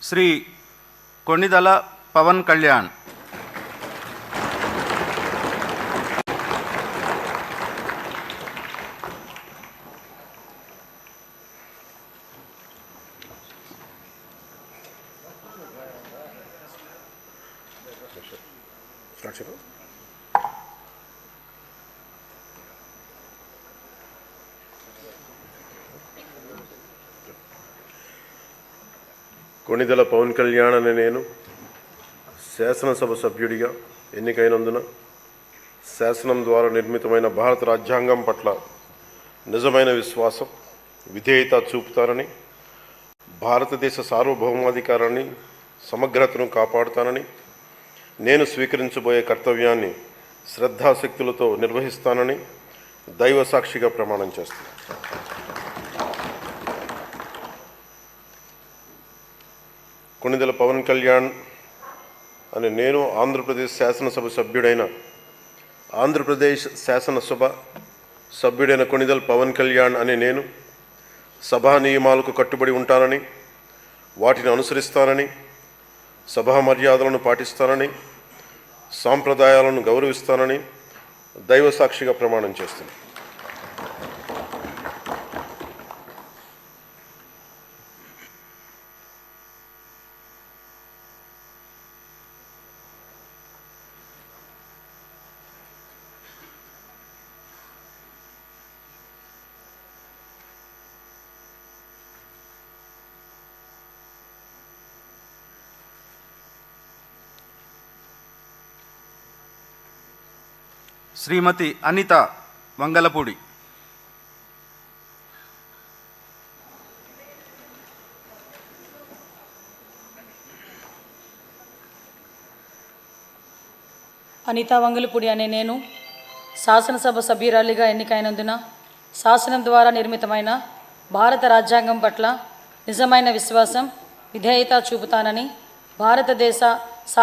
శ్రీ కొణిదల పవన్ కళ్యాణ్. కొణిదెల పవన్ కళ్యాణ్ అనే నేను శాసనసభ సభ్యుడిగా ఎన్నికైనందున శాసనం ద్వారా నిర్మితమైన భారత రాజ్యాంగం పట్ల నిజమైన విశ్వాసం, విధేయత చూపుతానని, భారతదేశ సార్వభౌమాధికారాన్ని, సమగ్రతను కాపాడుతానని, నేను స్వీకరించబోయే కర్తవ్యాన్ని శ్రద్ధాశక్తులతో నిర్వహిస్తానని దైవ సాక్షిగా ప్రమాణం చేస్తాను. కొణిదెల పవన్ కళ్యాణ్ అనే నేను ఆంధ్రప్రదేశ్ శాసనసభ సభ్యుడైన కొణిదెల పవన్ కళ్యాణ్ అనే నేను సభా నియమాలకు కట్టుబడి ఉంటానని, వాటిని అనుసరిస్తానని, సభా మర్యాదలను పాటిస్తానని, సాంప్రదాయాలను గౌరవిస్తానని దైవ సాక్షిగా ప్రమాణం చేస్తున్నాను. శ్రీమతి అనిత వంగలపూడి. అనిత వంగలపూడి అనే నేను శాసనసభ సభ్యురాలిగా ఎన్నికైనందున శాసనం ద్వారా నిర్మితమైన భారత రాజ్యాంగం పట్ల నిజమైన విశ్వాసం, విధేయత చూపుతానని భారతదేశ